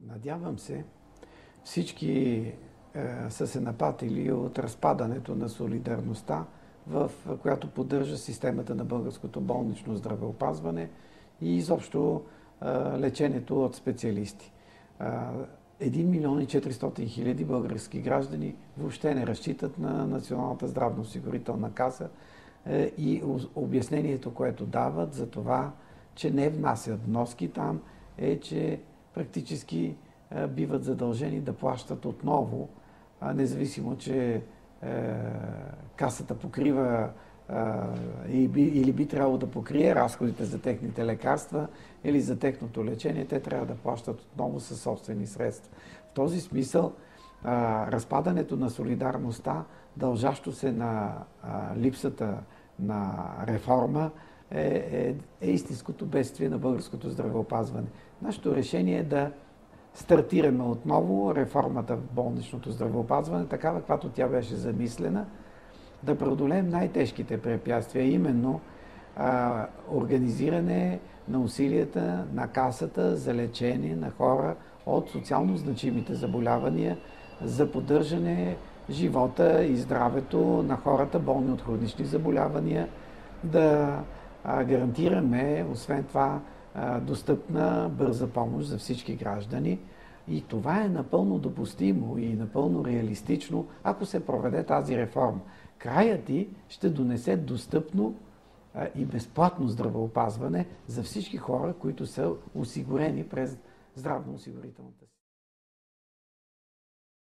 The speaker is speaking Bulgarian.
Надявам се, всички са се напатили от разпадането на солидарността, в която поддържа системата на българското болнично здравеопазване и изобщо лечението от специалисти. 1 милион и 400 хиляди български граждани въобще не разчитат на Националната здравноосигурителна каса и обяснението, което дават за това, че не внасят вноски там, е, че практически биват задължени да плащат отново, независимо, че касата покрива или би трябвало да покрие разходите за техните лекарства или за техното лечение, те трябва да плащат отново със собствени средства. В този смисъл, разпадането на солидарността, дължащо се на липсата на реформа, е истинското бедствие на българското здравеопазване. Нашето решение е да стартираме отново реформата в болничното здравеопазване, такава, каквато тя беше замислена, да преодолеем най-тежките препятствия, именно организиране на усилията на Касата за лечение на хора от социално значимите заболявания, за поддържане живота и здравето на хората, болни от хронични заболявания, да гарантираме, освен това, достъпна бърза помощ за всички граждани. И това е напълно допустимо и напълно реалистично, ако се проведе тази реформа. Краят ѝ ще донесе достъпно и безплатно здравеопазване за всички хора, които са осигурени през здравноосигурителната система.